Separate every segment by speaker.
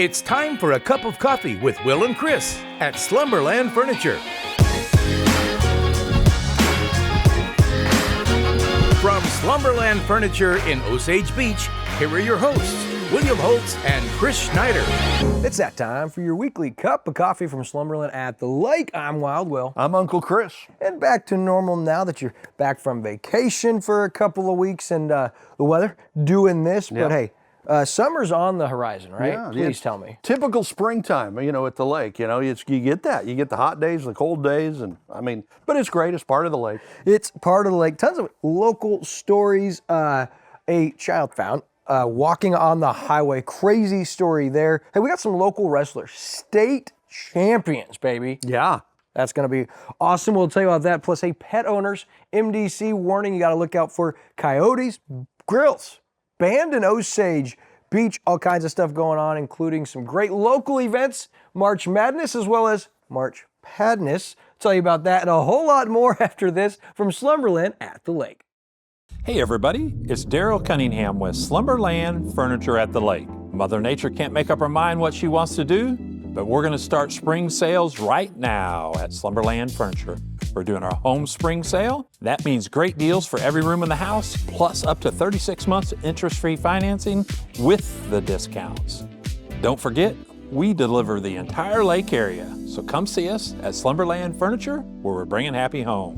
Speaker 1: It's time for a cup of coffee with Will and Chris at Slumberland Furniture. From Slumberland Furniture in Osage Beach, here are your hosts, William Holtz and Chris Schneider.
Speaker 2: It's that time for your weekly cup of coffee from Slumberland at the Lake. I'm Wild Will.
Speaker 3: I'm Uncle Chris.
Speaker 2: And back to normal now that you're back from vacation for a couple of weeks and the weather doing this.
Speaker 3: Yep.
Speaker 2: But hey, summer's on the horizon, right?
Speaker 3: Yeah,
Speaker 2: Please tell me.
Speaker 3: Typical springtime, at the lake. You get that. You get the hot days, the cold days, but it's great. It's part of the lake.
Speaker 2: It's part of the lake. Tons of local stories. A child found walking on the highway. Crazy story there. Hey, we got some local wrestlers. State champions, baby.
Speaker 3: Yeah.
Speaker 2: That's going to be awesome. We'll tell you about that. Plus, hey, pet owners, MDC warning, you got to look out for coyotes, grills, banned in Osage Beach, all kinds of stuff going on, including some great local events, March Madness, as well as March Padness. Tell you about that and a whole lot more after this from Slumberland at the Lake.
Speaker 4: Hey everybody, it's Daryl Cunningham with Slumberland Furniture at the Lake. Mother Nature can't make up her mind what she wants to do, but we're going to start spring sales right now at Slumberland Furniture. We're doing our home spring sale. That means great deals for every room in the house, plus up to 36 months interest-free financing with the discounts. Don't forget, we deliver the entire lake area, so come see us at Slumberland Furniture, where we're bringing happy home.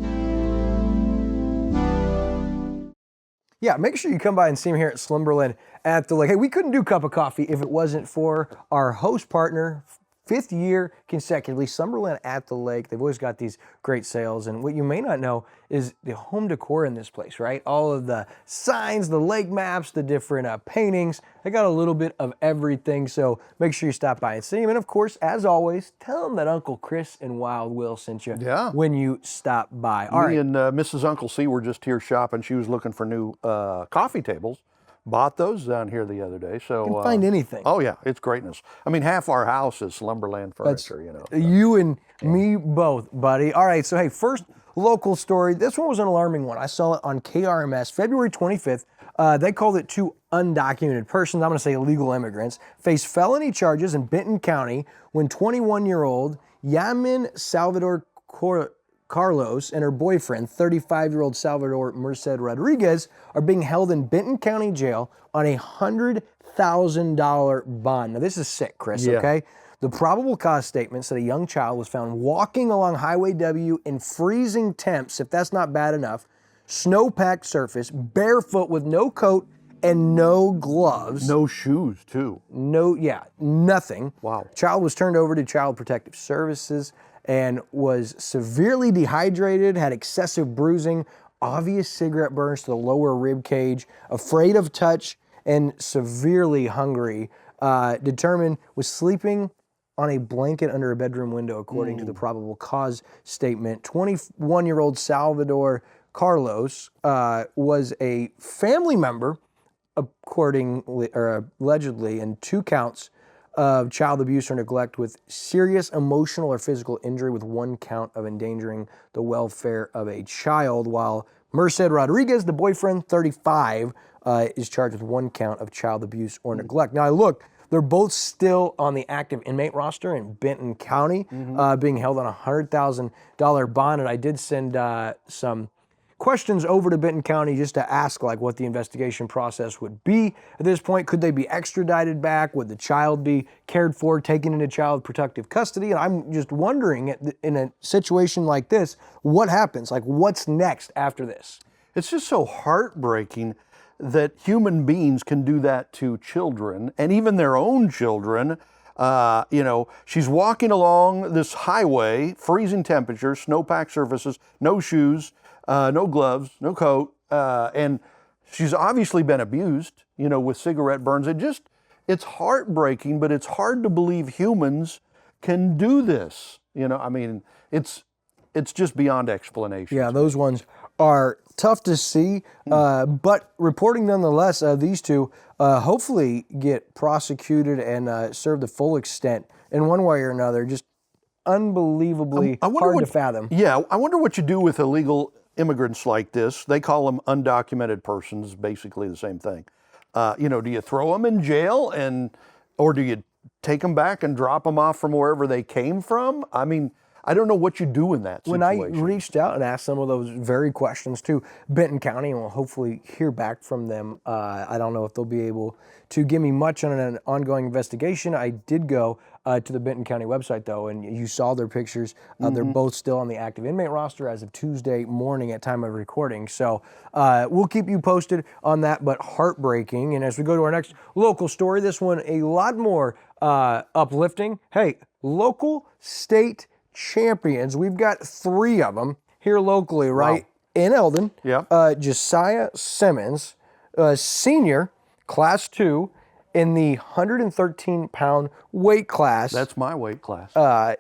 Speaker 2: Yeah, make sure you come by and see me here at Slumberland at the Lake. Hey, we couldn't do Cup of Coffee if it wasn't for our host partner, 5th year consecutively, Slumberland at the Lake. They've always got these great sales, and what you may not know is the home decor in this place, right? All of the signs, the lake maps, the different paintings. They got a little bit of everything, so make sure you stop by and see them. And of course, as always, tell them that Uncle Chris and Wild Will sent you when you stop by. All right.
Speaker 3: And Mrs. Uncle C were just here shopping. She was looking for new coffee tables. Bought those down here the other day. So
Speaker 2: you can find anything.
Speaker 3: Oh yeah, it's greatness. Half our house is Slumberland Furniture.
Speaker 2: You and me both, buddy. All right, so hey, first local story. This one was an alarming one. I saw it on KRMS, February 25th. They called it 2 undocumented persons, I'm going to say illegal immigrants, face felony charges in Benton County when 21-year-old Yamin Salvador Carlos and her boyfriend, 35-year-old Salvador Merced Rodriguez, are being held in Benton County Jail on a $100,000 bond. Now, this is sick, Chris, okay? The probable cause statement said a young child was found walking along Highway W in freezing temps, if that's not bad enough, snow-packed surface, barefoot with no coat and no gloves.
Speaker 3: No shoes, too.
Speaker 2: Nothing.
Speaker 3: Wow.
Speaker 2: Child was turned over to Child Protective Services and was severely dehydrated, had excessive bruising, obvious cigarette burns to the lower rib cage, afraid of touch, and severely hungry. Determined was sleeping on a blanket under a bedroom window, according to the probable cause statement. 21-year-old Salvador Carlos was a family member, allegedly, in 2 counts of child abuse or neglect with serious emotional or physical injury, with 1 count of endangering the welfare of a child, while Merced Rodriguez, the boyfriend, 35, is charged with 1 count of child abuse or neglect. Now, I looked, they're both still on the active inmate roster in Benton County, being held on a $100,000 bond, and I did send some questions over to Benton County just to ask what the investigation process would be at this point. Could they be extradited back? Would the child be cared for, taken into child protective custody? And I'm just wondering, in a situation like this, what happens? What's next after this?
Speaker 3: It's just so heartbreaking that human beings can do that to children, and even their own children. She's walking along this highway, freezing temperatures, snow-packed surfaces, no shoes, no gloves, no coat, and she's obviously been abused, with cigarette burns. It's heartbreaking, but it's hard to believe humans can do this. It's just beyond explanation.
Speaker 2: Yeah, those ones are tough to see, but reporting nonetheless, these 2 hopefully get prosecuted and serve the full extent in one way or another. Just unbelievably hard to fathom.
Speaker 3: Yeah, I wonder what you do with illegal immigrants like this. They call them undocumented persons, basically the same thing. Do you throw them in jail or do you take them back and drop them off from wherever they came from? I mean, I don't know what you do in that situation.
Speaker 2: When I reached out and asked some of those very questions to Benton County, and we'll hopefully hear back from them, I don't know if they'll be able to give me much on an ongoing investigation. I did go to the Benton County website, though, and you saw their pictures. They're both still on the active inmate roster as of Tuesday morning at time of recording. So we'll keep you posted on that, but heartbreaking. And as we go to our next local story, this one a lot more uplifting. Hey, local, state champions. We've got 3 of them here locally, right? Wow. In Eldon.
Speaker 3: Yeah.
Speaker 2: Josiah Simmons, senior, class 2, in the 113-pound weight class.
Speaker 3: That's my weight class.
Speaker 2: Wow.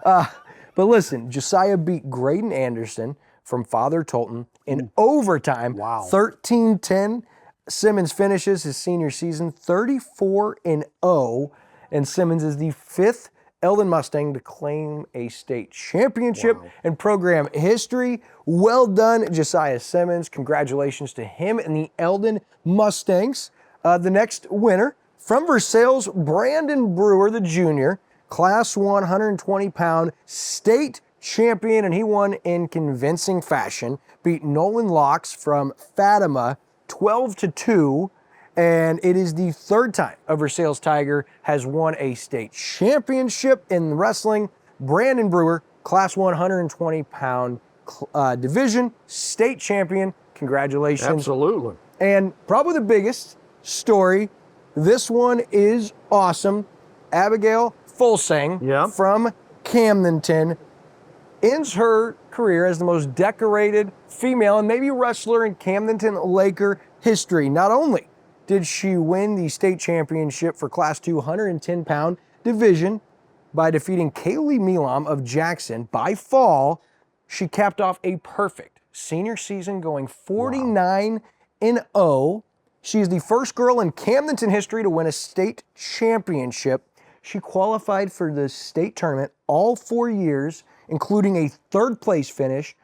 Speaker 2: But listen, Josiah beat Graydon Anderson from Father Tolton in overtime.
Speaker 3: Wow.
Speaker 2: 13-10. Simmons finishes his senior season 34-0, and Simmons is the 5th Eldon Mustang to claim a state championship in program history. Well done, Josiah Simmons. Congratulations to him and the Eldon Mustangs. The next winner, from Versailles, Brandon Brewer, the junior, class 1, 120-pound state champion, and he won in convincing fashion. Beat Nolan Locks from Fatima 12-2. And it is the 3rd time a Versailles Tiger has won a state championship in wrestling. Brandon Brewer, class 1, 120-pound division, state champion. Congratulations.
Speaker 3: Absolutely.
Speaker 2: And probably the biggest story, this one is awesome. Abigail Fullerton from Camdenton ends her career as the most decorated female and maybe wrestler in Camdenton Laker history. Not only did she win the state championship for Class 2 110-pound division by defeating Kaylee Milam of Jackson by fall, she capped off a perfect senior season going 49-0. She is the first girl in Camdenton history to win a state championship. She qualified for the state tournament all 4 years, including a 3rd place finish,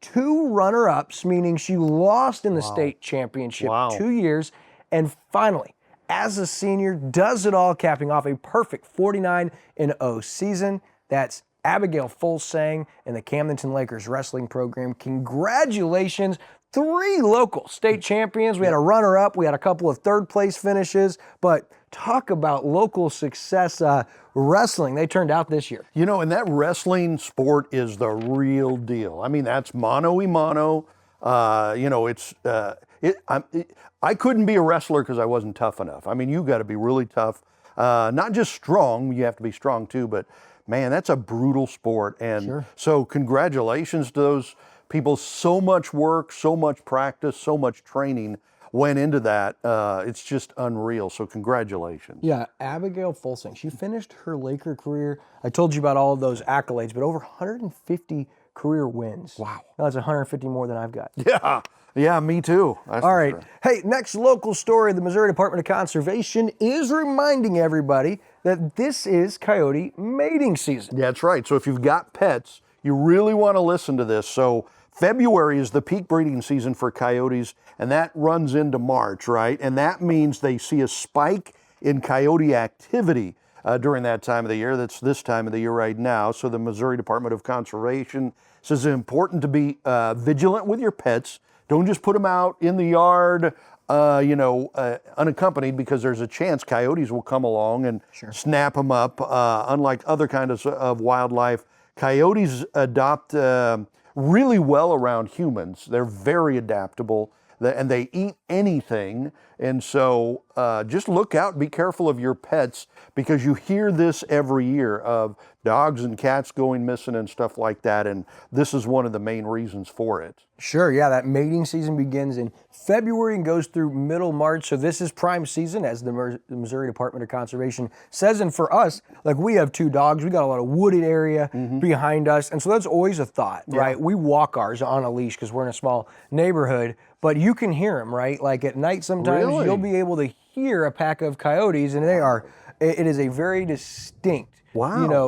Speaker 2: 2 runner-ups, meaning she lost in the state championship 2 years, and finally, as a senior, does it all, capping off a perfect 49-0 season. That's Abigail Fullerton and the Camdenton Lakers wrestling program. Congratulations. 3 local state champions. We had a runner-up. We had a couple of 3rd place finishes. But talk about local success wrestling. They turned out this year.
Speaker 3: You know, and that wrestling sport is the real deal. I mean, that's mano-y-mano. You know, I couldn't be a wrestler because I wasn't tough enough. I mean, you got to be really tough. Not just strong, you have to be strong too, but man, that's a brutal sport. And so congratulations to those people. So much work, so much practice, so much training went into that. It's just unreal. So congratulations.
Speaker 2: Yeah, Abigail Fullerton, she finished her Laker career. I told you about all of those accolades, but over 150 career wins.
Speaker 3: Wow.
Speaker 2: That's 150 more than I've got.
Speaker 3: Yeah, me too. That's
Speaker 2: all right.
Speaker 3: Sure.
Speaker 2: Hey, next local story, the Missouri Department of Conservation is reminding everybody that this is coyote mating season.
Speaker 3: Yeah, that's right. So if you've got pets, you really want to listen to this. So February is the peak breeding season for coyotes, and that runs into March, right? And that means they see a spike in coyote activity during that time of the year. That's this time of the year right now. So the Missouri Department of Conservation says it's important to be vigilant with your pets. Don't just put them out in the yard, unaccompanied, because there's a chance coyotes will come along and snap them up. Unlike other kinds of wildlife, coyotes adopt really well around humans. They're very adaptable, and they eat anything. And so just look out, be careful of your pets, because you hear this every year of dogs and cats going missing and stuff like that. And this is one of the main reasons for it.
Speaker 2: Sure, yeah, that mating season begins in February and goes through middle March. So this is prime season, as the Missouri Department of Conservation says. And for us, like, we have 2 dogs. We got a lot of wooded area behind us. And so that's always a thought, right? We walk ours on a leash because we're in a small neighborhood, but you can hear them, right? Like at night sometimes you'll be able to hear a pack of coyotes, and it is a very distinct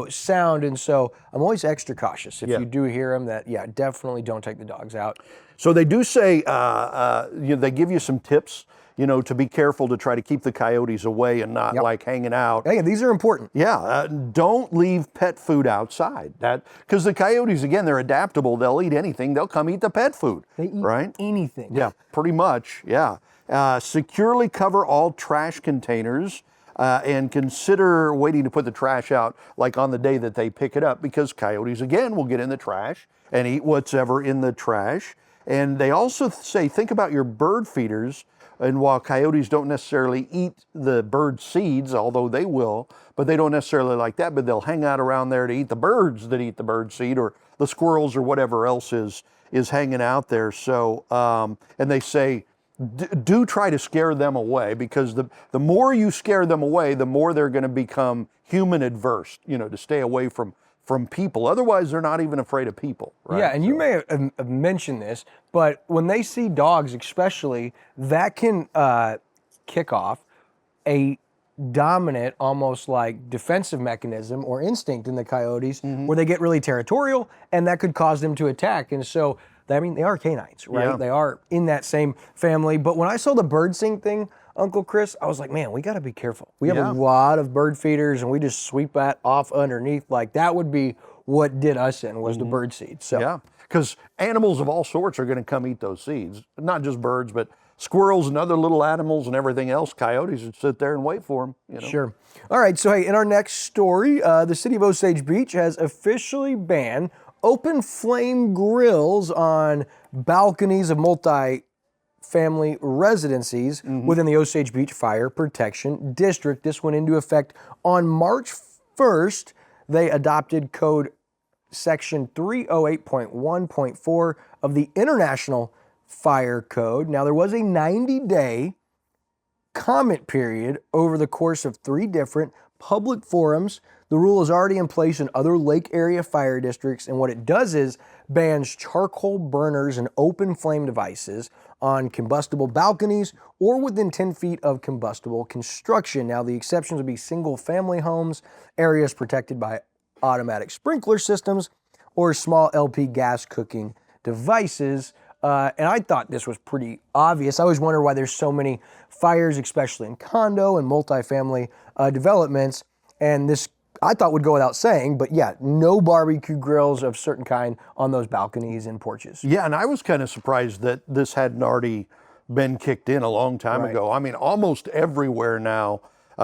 Speaker 2: sound. And so I'm always extra cautious if you do hear them, that, definitely don't take the dogs out.
Speaker 3: So they do say, they give you some tips, to be careful to try to keep the coyotes away and not like hanging out.
Speaker 2: Hey, these are important.
Speaker 3: Yeah, don't leave pet food outside. Because the coyotes, again, they're adaptable. They'll eat anything. They'll come eat the pet food.
Speaker 2: They eat
Speaker 3: right?
Speaker 2: anything.
Speaker 3: Yeah, pretty much. Yeah. Securely cover all trash containers and consider waiting to put the trash out like on the day that they pick it up, because coyotes, again, will get in the trash and eat whatever in the trash. And they also say, think about your bird feeders. And while coyotes don't necessarily eat the bird seeds, although they will, but they don't necessarily like that, but they'll hang out around there to eat the birds that eat the bird seed, or the squirrels, or whatever else is hanging out there. So, and they say, do try to scare them away, because the more you scare them away, the more they're going to become human adverse, to stay away from people. Otherwise, they're not even afraid of people, right?
Speaker 2: Yeah, and you may have mentioned this, but when they see dogs especially, that can kick off a dominant, almost like defensive mechanism or instinct in the coyotes, where they get really territorial, and that could cause them to attack. And so, I mean, they are canines, right?
Speaker 3: Yeah.
Speaker 2: They are in that same family. But when I saw the bird sing thing, Uncle Chris, I was like, man, we got to be careful. We have a lot of bird feeders, and we just sweep that off underneath. Like, that would be what did us in, was the bird seed. So
Speaker 3: yeah, because animals of all sorts are going to come eat those seeds. Not just birds, but squirrels and other little animals and everything else. Coyotes would sit there and wait for them.
Speaker 2: Sure. All right, so hey, in our next story, the city of Osage Beach has officially banned open flame grills on balconies of multi-family residencies within the Osage Beach Fire Protection District. This went into effect on March 1st. They adopted Code Section 308.1.4 of the International Fire Code. Now, there was a 90-day comment period over the course of 3 different public forums. The rule is already in place in other lake area fire districts, and what it does is bans charcoal burners and open flame devices on combustible balconies or within 10 feet of combustible construction. Now, the exceptions would be single-family homes, areas protected by automatic sprinkler systems, or small LP gas cooking devices. And I thought this was pretty obvious. I always wonder why there's so many fires, especially in condo and multifamily developments. And this, I thought, would go without saying, but yeah, no barbecue grills of certain kind on those balconies and porches.
Speaker 3: Yeah, and I was kind of surprised that this hadn't already been kicked in a long time ago. I mean, almost everywhere now,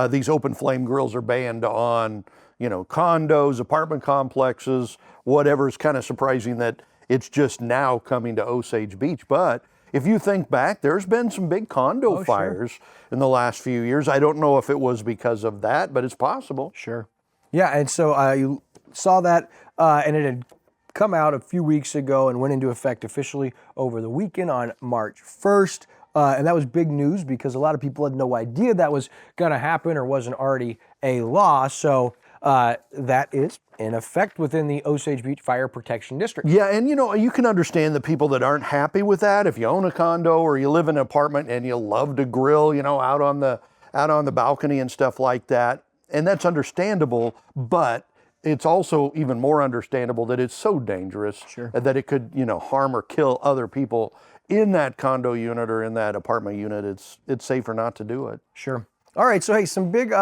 Speaker 3: these open flame grills are banned on, condos, apartment complexes, whatever. It's kind of surprising that it's just now coming to Osage Beach. But if you think back, there's been some big condo fires in the last few years. I don't know if it was because of that, but it's possible.
Speaker 2: Sure. Yeah, and so you saw that, and it had come out a few weeks ago and went into effect officially over the weekend on March 1st. And that was big news because a lot of people had no idea that was going to happen or wasn't already a law. So that is in effect within the Osage Beach Fire Protection District.
Speaker 3: Yeah, and you can understand the people that aren't happy with that. If you own a condo or you live in an apartment and you love to grill, out on the balcony and stuff like that, and that's understandable, but it's also even more understandable that it's so dangerous that it could, harm or kill other people in that condo unit or in that apartment unit. It's safer not to do it.
Speaker 2: Sure. All right, so hey, some big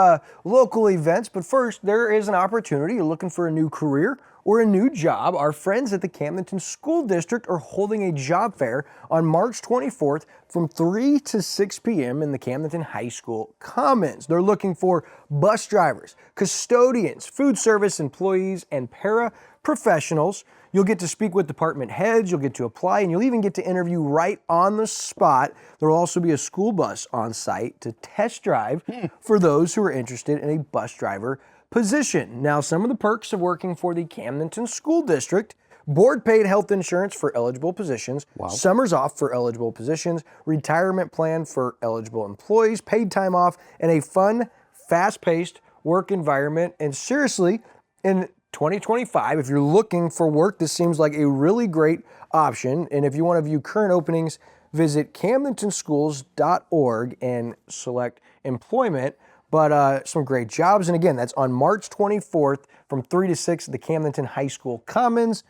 Speaker 2: local events, but first, there is an opportunity. You're looking for a new career or a new job. Our friends at the Camdenton School District are holding a job fair on March 24th from 3 to 6 p.m. in the Camdenton High School Commons. They're looking for bus drivers, custodians, food service employees, and paraprofessionals. You'll get to speak with department heads, you'll get to apply, and you'll even get to interview right on the spot. There will also be a school bus on site to test drive for those who are interested in a bus driver position. Now, some of the perks of working for the Camdenton School District: board-paid health insurance for eligible positions, summers off for eligible positions, retirement plan for eligible employees, paid time off, and a fun, fast-paced work environment. And seriously, in 2025, if you're looking for work, this seems like a really great option. And if you want to view current openings, visit camdentonschools.org and select employment. But some great jobs. And again, that's on March 24th from 3 to 6 at the Camdenton High School Commons.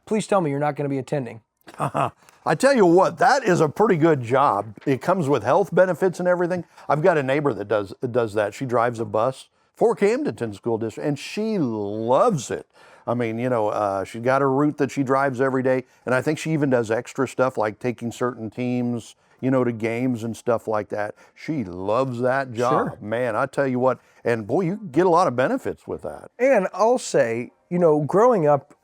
Speaker 2: Please tell me you're not going to be attending.
Speaker 3: I tell you what, that is a pretty good job. It comes with health benefits and everything. I've got a neighbor that does that. She drives a bus for Camdenton School District, and she loves it. I mean, she's got a route that she drives every day, and I think she even does extra stuff like taking certain teams, to games and stuff like that. She loves that job.
Speaker 2: Sure.
Speaker 3: Man, I tell you what, and boy, you get a lot of benefits with that.
Speaker 2: And I'll say, growing up,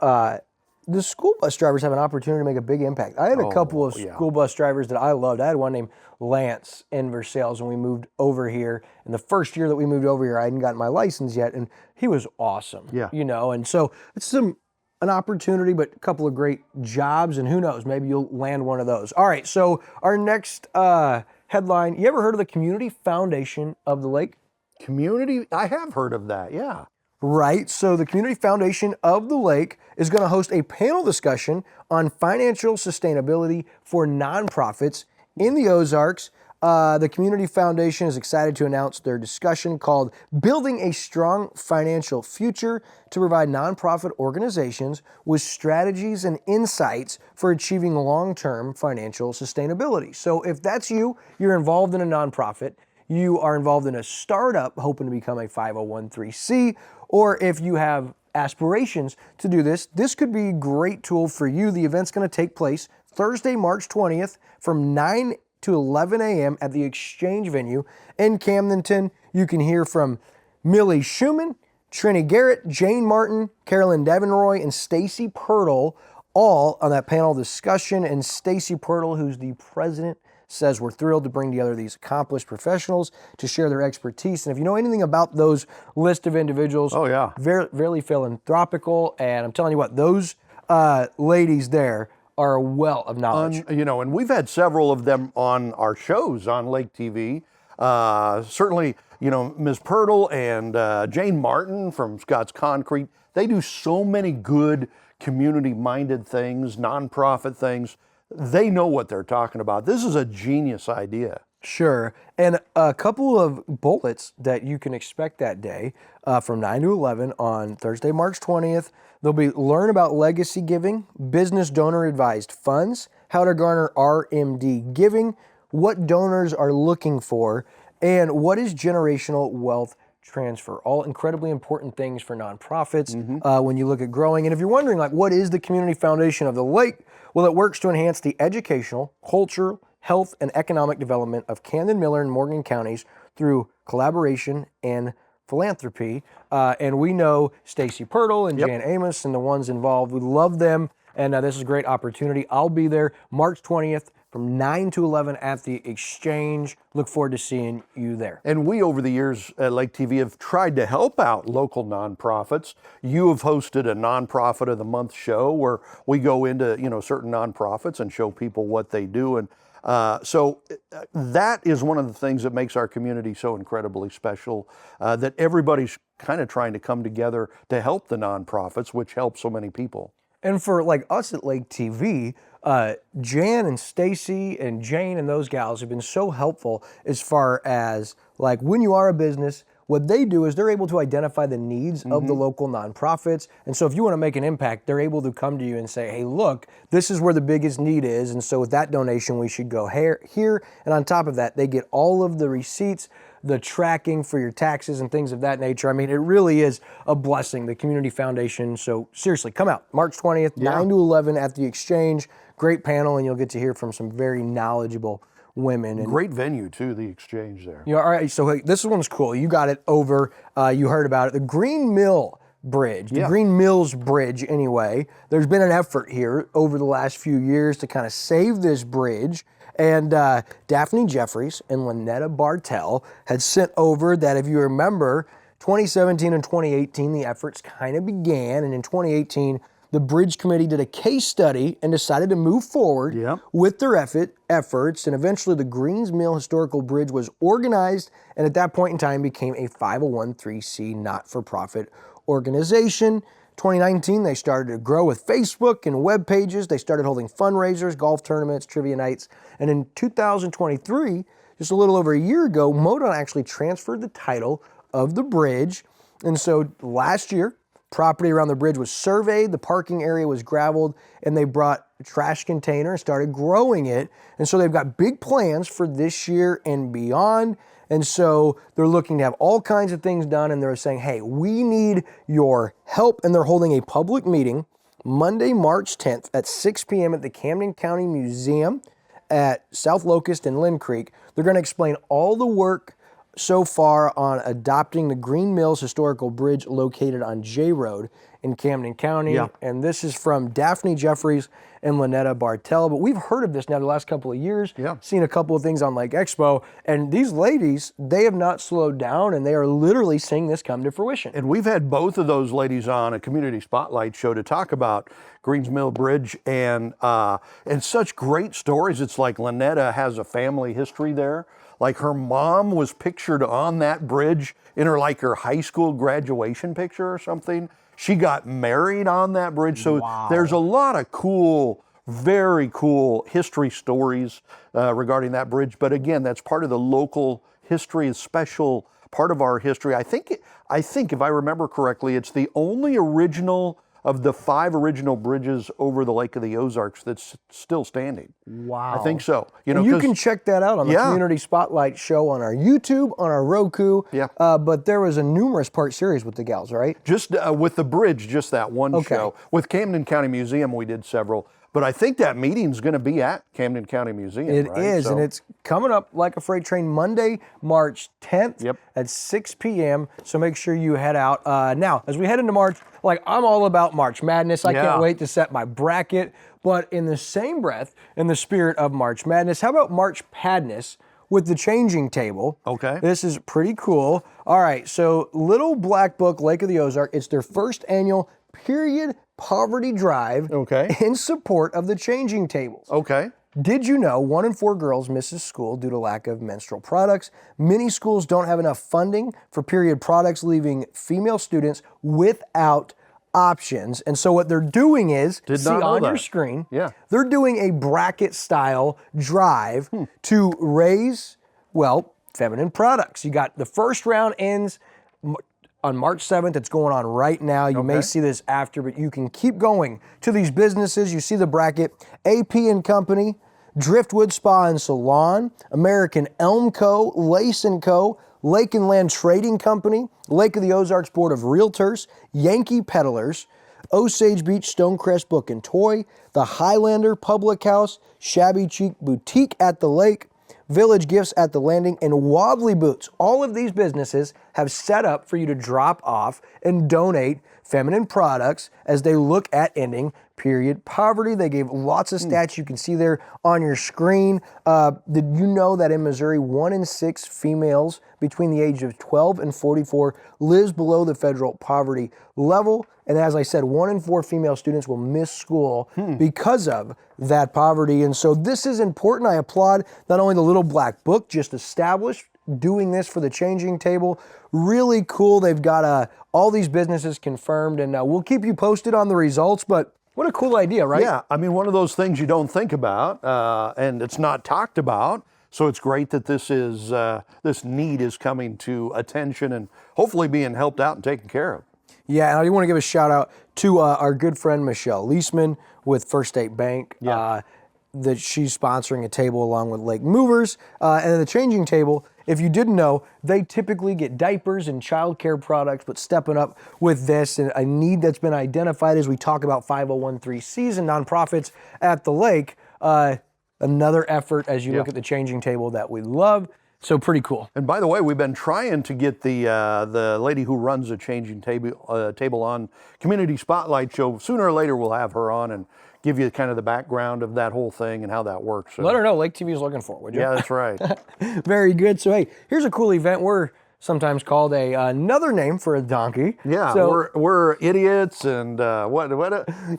Speaker 2: the school bus drivers have an opportunity to make a big impact. I had a couple of school bus drivers that I loved. I had one named Lance in Versailles when we moved over here. And the first year that we moved over here, I hadn't gotten my license yet, and he was awesome.
Speaker 3: Yeah.
Speaker 2: And so it's an opportunity, but a couple of great jobs, and who knows, maybe you'll land one of those. All right, so our next headline, you ever heard of the Community Foundation of the Lake?
Speaker 3: Community, I have heard of that, yeah.
Speaker 2: Right, so the Community Foundation of the Lake is going to host a panel discussion on financial sustainability for nonprofits in the Ozarks. The Community Foundation is excited to announce their discussion called Building a Strong Financial Future to provide nonprofit organizations with strategies and insights for achieving long-term financial sustainability. So if that's you, you're involved in a nonprofit, you are involved in a startup hoping to become a 501(c), or if you have aspirations to do this, this could be a great tool for you. The event's going to take place Thursday, March 20th from 9 to 11 a.m. at the Exchange venue in Camdenton. You can hear from Millie Schumann, Trini Garrett, Jane Martin, Carolyn Devenroy, and Stacy Pirtle, all on that panel discussion. And Stacy Pirtle, who's the president, says we're thrilled to bring together these accomplished professionals to share their expertise. And if you know anything about those list of individuals, very, very philanthropical. And I'm telling you what, those ladies there are a well of knowledge.
Speaker 3: And we've had several of them on our shows on Lake TV. Certainly, Ms. Pirtle and Jane Martin from Scott's Concrete, they do so many good community-minded things, nonprofit things. They know what they're talking about. This is a genius idea.
Speaker 2: Sure. And a couple of bullets that you can expect that day from 9 to 11 on Thursday, March 20th. They'll be learn about legacy giving, business donor advised funds, how to garner RMD giving, what donors are looking for, and what is generational wealth transfer. All incredibly important things for nonprofits when you look at growing. And if you're wondering, what is the Community Foundation of the Lake? Well, it works to enhance the educational, cultural, health, and economic development of Camden, Miller, and Morgan counties through collaboration and philanthropy. And we know Stacy Pirtle and Jan Amos and the ones involved. We love them, and this is a great opportunity. I'll be there March 20th from 9 to 11 at the Exchange. Look forward to seeing you there.
Speaker 3: And we, over the years at Lake TV, have tried to help out local nonprofits. You have hosted a Nonprofit of the Month show where we go into, certain nonprofits and show people what they do. And so that is one of the things that makes our community so incredibly special, that everybody's kind of trying to come together to help the nonprofits, which helps so many people.
Speaker 2: And for us at Lake TV, Jan and Stacy and Jane and those gals have been so helpful as far as when you are a business, what they do is they're able to identify the needs of the local nonprofits. And so if you want to make an impact, they're able to come to you and say, hey, look, this is where the biggest need is. And so with that donation, we should go here. And on top of that, they get all of the receipts, the tracking for your taxes and things of that nature. I mean, it really is a blessing, the Community Foundation. So seriously, come out March 20th, 9 to 11 at the Exchange. Great panel, and you'll get to hear from some very knowledgeable women. And
Speaker 3: great venue too, the Exchange there.
Speaker 2: All right, so hey, this one's cool. You got it over, you heard about it. The Green Mill Bridge, the Green Mills Bridge anyway. There's been an effort here over the last few years to kind of save this bridge. And Daphne Jeffries and Lynetta Bartell had sent over that, if you remember, 2017 and 2018, the efforts kind of began. And in 2018, the Bridge Committee did a case study and decided to move forward with their efforts. And eventually the Greens Mill Historical Bridge was organized, and at that point in time became a 501(c) not-for-profit organization. 2019, they started to grow with Facebook and web pages. They started holding fundraisers, golf tournaments, trivia nights. And in 2023, just a little over a year ago, MoDOT actually transferred the title of the bridge. And so last year, property around the bridge was surveyed, the parking area was gravelled, and they brought a trash container and started growing it. And so they've got big plans for this year and beyond. And so they're looking to have all kinds of things done, and they're saying, hey, we need your help. And they're holding a public meeting Monday, March 10th at 6 p.m. at the Camden County Museum at South Locust and Lynn Creek. They're going to explain all the work so far on adopting the Green Mills Historical Bridge located on J Road in Camden County.
Speaker 3: Yeah.
Speaker 2: And this is from Daphne Jeffries and Lynetta Bartell. But we've heard of this now the last couple of years, seen a couple of things on Lake Expo. And these ladies, they have not slowed down, and they are literally seeing this come to fruition.
Speaker 3: And we've had both of those ladies on a Community Spotlight show to talk about Greens Mill Bridge and such great stories. It's like Lynetta has a family history there. Like her mom was pictured on that bridge in her high school graduation picture or something. She got married on that bridge. So there's a lot of cool, very cool history stories regarding that bridge. But again, that's part of the local history, a special part of our history. I think if I remember correctly, it's the only original of the 5 original bridges over the Lake of the Ozarks that's still standing.
Speaker 2: Wow.
Speaker 3: I think so.
Speaker 2: You can check that out on the Community Spotlight show on our YouTube, on our Roku.
Speaker 3: Yeah.
Speaker 2: But there was a numerous part series with the gals, right?
Speaker 3: Just with the bridge, just that one show. With Camden County Museum, we did several. But I think that meeting's going to be at Camden County Museum.
Speaker 2: It
Speaker 3: right?
Speaker 2: is, and it's coming up like a freight train Monday, March 10th
Speaker 3: at
Speaker 2: 6 p.m. So make sure you head out. Now, as we head into March, I'm all about March Madness. I can't wait to set my bracket. But in the same breath, in the spirit of March Madness, how about March Padness with the changing table?
Speaker 3: Okay.
Speaker 2: This is pretty cool. All right, so Little Black Book, Lake of the Ozarks, it's their first annual period poverty drive in support of the changing tables.
Speaker 3: Okay.
Speaker 2: Did you know 1 in 4 girls misses school due to lack of menstrual products? Many schools don't have enough funding for period products, leaving female students without options. And so what they're doing is, see on your screen, they're doing a bracket style drive to raise, feminine products. You got the first round ends on March 7th. It's going on right now. You may see this after, but you can keep going to these businesses. You see the bracket: AP and Company, Driftwood Spa and Salon, American Elm Co., Lace & Co., Lake and Land Trading Company, Lake of the Ozarks Board of Realtors, Yankee Peddlers, Osage Beach Stonecrest Book and Toy, the Highlander Public House, Shabby Cheek Boutique at the Lake, Village Gifts at the Landing, and Wobbly Boots. All of these businesses have set up for you to drop off and donate feminine products as they look at ending period poverty. They gave lots of stats you can see there on your screen. Did you know that in Missouri, 1 in 6 females between the age of 12 and 44 lives below the federal poverty level? And as I said, 1 in 4 female students will miss school because of that poverty. And so this is important. I applaud not only the Little Black Book, just established, doing this for the changing table. Really cool. They've got all these businesses confirmed, and we'll keep you posted on the results. But what a cool idea, right?
Speaker 3: Yeah, I mean, one of those things you don't think about, and it's not talked about. So it's great that this need is coming to attention and hopefully being helped out and taken care of.
Speaker 2: Yeah, and I do want to give a shout out to our good friend Michelle Leisman with First State Bank. That she's sponsoring a table along with Lake Movers. And the changing table, if you didn't know, they typically get diapers and child care products, but stepping up with this, and a need that's been identified as we talk about 501(c)(3)s and nonprofits at the lake. Another effort as you look at the changing table that we love. So pretty cool.
Speaker 3: And by the way, we've been trying to get the lady who runs the changing table on Community Spotlight show. Sooner or later, we'll have her on and give you kind of the background of that whole thing and how that works. So.
Speaker 2: Let her know Lake TV is looking for it, would you?
Speaker 3: Yeah, that's right.
Speaker 2: Very good. So hey, here's a cool event. We're sometimes called another name for a donkey.
Speaker 3: Yeah,
Speaker 2: so,
Speaker 3: we're idiots and what?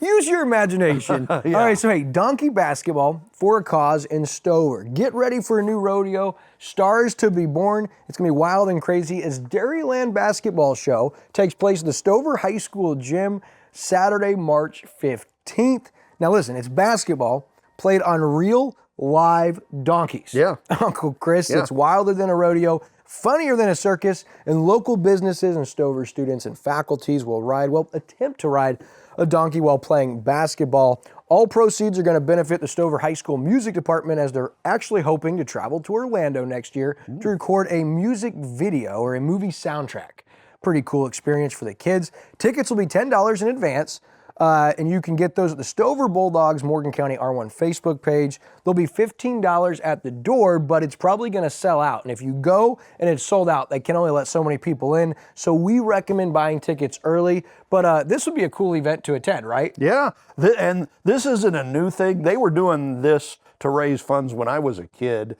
Speaker 2: Use your imagination. All right, so hey, donkey basketball for a cause in Stover. Get ready for a new rodeo. Stars to be born. It's going to be wild and crazy as Dairyland Basketball Show takes place at the Stover High School Gym Saturday, March 15th. Now listen, it's basketball played on real live donkeys.
Speaker 3: Yeah.
Speaker 2: Uncle Chris, it's wilder than a rodeo. funnier than a circus, and local businesses and Stover students and faculties will attempt to ride a donkey while playing basketball. All proceeds are going to benefit the Stover High School Music Department, as they're actually hoping to travel to Orlando next year to record a music video or a movie soundtrack. Pretty cool experience for the kids. Tickets will be $10 in advance. And you can get those at the Stover Bulldogs Morgan County R1 Facebook page. They'll be $15 at the door, but it's probably going to sell out. And if you go and it's sold out, they can only let so many people in. So we recommend buying tickets early. But this would be a cool event to attend, right?
Speaker 3: Yeah, and this isn't a new thing. They were doing this to raise funds when I was a kid.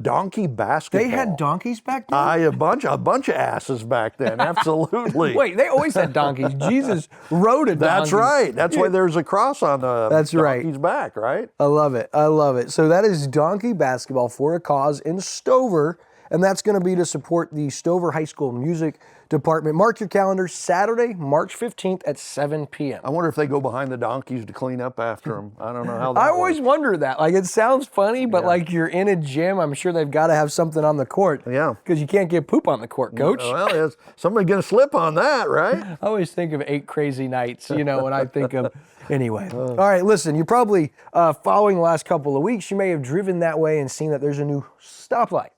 Speaker 3: Donkey basketball.
Speaker 2: They had donkeys back then?
Speaker 3: A bunch of asses back then, absolutely.
Speaker 2: Wait, they always had donkeys. Jesus rode a donkey.
Speaker 3: That's right. That's why there's a cross on the donkey's back, right?
Speaker 2: I love it. I love it. So that is donkey basketball for a cause in Stover, and that's going to be to support the Stover High School Music Department. Mark your calendar, Saturday, March 15th at 7 p.m.
Speaker 3: I wonder if they go behind the donkeys to clean up after them. I don't know how that
Speaker 2: I always
Speaker 3: works.
Speaker 2: wonder that. Like, it sounds funny, but like you're in a gym, I'm sure they've got to have something on the court.
Speaker 3: Yeah.
Speaker 2: Because you can't get poop on the court, Coach.
Speaker 3: Well, somebody's going to slip on that, right?
Speaker 2: I always think of 8 Crazy Nights, when I think of... Anyway, all right, listen, you're probably following the last couple of weeks, you may have driven that way and seen that there's a new stoplight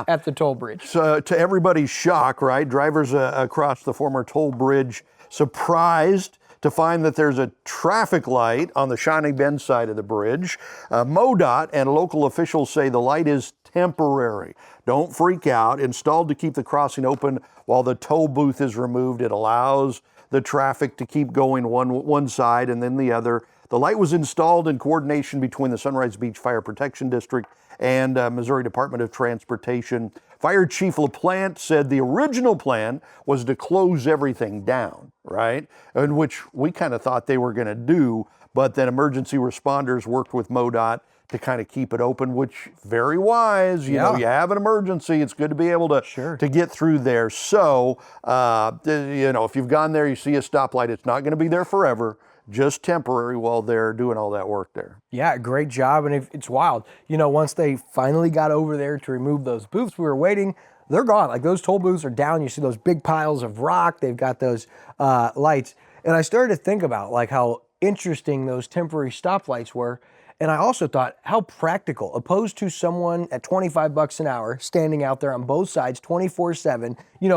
Speaker 2: at the toll bridge.
Speaker 3: So to everybody's shock, right, drivers across the former toll bridge surprised to find that there's a traffic light on the Shining Bend side of the bridge. MoDOT and local officials say the light is temporary. Don't freak out. Installed to keep the crossing open while the toll booth is removed. It allows the traffic to keep going one side and then the other. The light was installed in coordination between the Sunrise Beach Fire Protection District and Missouri Department of Transportation. Fire Chief LaPlante said the original plan was to close everything down, right? And which we kind of thought they were going to do, but then emergency responders worked with MoDOT to kind of keep it open, which very wise. You know, you have an emergency, it's good to be able to get through there. So, if you've gone there, you see a stoplight, it's not going to be there forever, just temporary while they're doing all that work there.
Speaker 2: Yeah, great job. And it's wild. Once they finally got over there to remove those booths, we were waiting, they're gone. Like, those toll booths are down. You see those big piles of rock. They've got those lights. And I started to think about like how interesting those temporary stoplights were. And I also thought, how practical, opposed to someone at $25 an hour standing out there on both sides 24/7,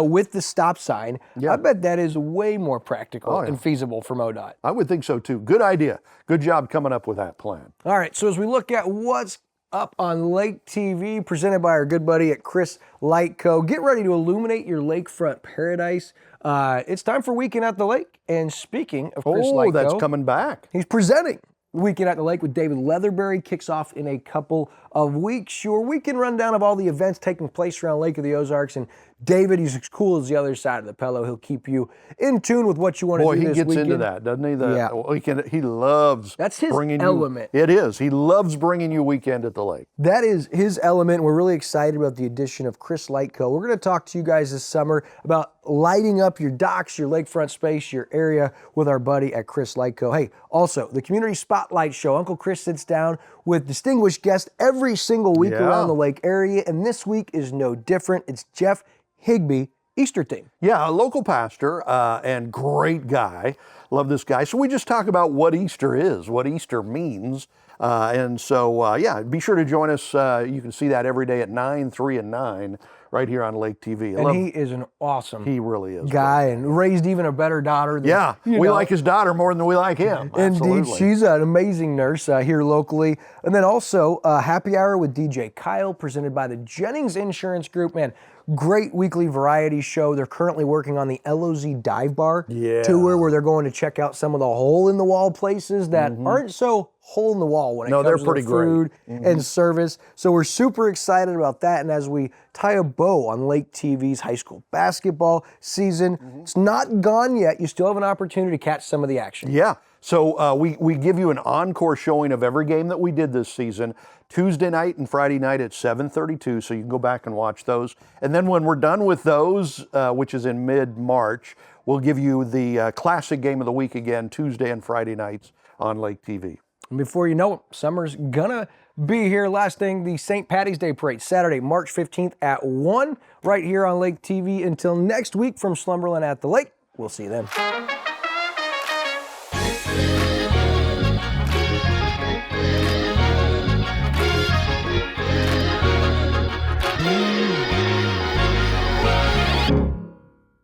Speaker 2: with the stop sign. I bet that is way more practical and feasible for MoDOT.
Speaker 3: I would think so too. Good idea. Good job coming up with that plan.
Speaker 2: All right, so as we look at what's up on Lake TV, presented by our good buddy at Chris Light Co. Get ready to illuminate your lakefront paradise. It's time for Weekend at the Lake. And speaking of Chris Light Co,
Speaker 3: that's coming back.
Speaker 2: He's presenting Weekend at the Lake with David Leatherberry. Kicks off in a couple of weeks. Your weekend rundown of all the events taking place around Lake of the Ozarks. And David, he's as cool as the other side of the pillow. He'll keep you in tune with what you want to do this weekend.
Speaker 3: Boy, he gets into that, doesn't he? He loves
Speaker 2: That's his
Speaker 3: bringing
Speaker 2: element.
Speaker 3: It is. He loves bringing you Weekend at the Lake.
Speaker 2: That is his element. We're really excited about the addition of Chris Light Co. We're going to talk to you guys this summer about lighting up your docks, your lakefront space, your area with our buddy at Chris Light Co. Hey, also, the Community Spotlight Show. Uncle Chris sits down with distinguished guests every single week around the lake area, and this week is no different. It's Jeff Higby, Easter theme.
Speaker 3: Yeah, a local pastor and great guy. Love this guy. So we just talk about what Easter is, what Easter means. And so, be sure to join us. You can see that every day at 9, 3, and 9 right here on Lake TV.
Speaker 2: He is an awesome
Speaker 3: He really is.
Speaker 2: guy and raised even a better daughter. Than,
Speaker 3: we like his daughter more than we like him.
Speaker 2: Indeed,
Speaker 3: Absolutely.
Speaker 2: she's an amazing nurse here locally. And then also Happy Hour with DJ Kyle, presented by the Jennings Insurance Group. Man, great weekly variety show. They're currently working on the LOZ Dive Bar tour, where they're going to check out some of the hole-in-the-wall places that aren't so hole-in-the-wall when it comes
Speaker 3: they're
Speaker 2: to
Speaker 3: pretty
Speaker 2: food and service. So we're super excited about that. And as we tie a bow on Lake TV's high school basketball season, it's not gone yet. You still have an opportunity to catch some of the action.
Speaker 3: Yeah. So we give you an encore showing of every game that we did this season, Tuesday night and Friday night at 7:32, so you can go back and watch those. And then when we're done with those, which is in mid-March, we'll give you the classic game of the week again, Tuesday and Friday nights on Lake TV.
Speaker 2: And before you know it, summer's gonna be here. Last thing, the St. Patty's Day Parade, Saturday, March 15th at 1, right here on Lake TV. Until next week from Slumberland at the Lake, we'll see you then.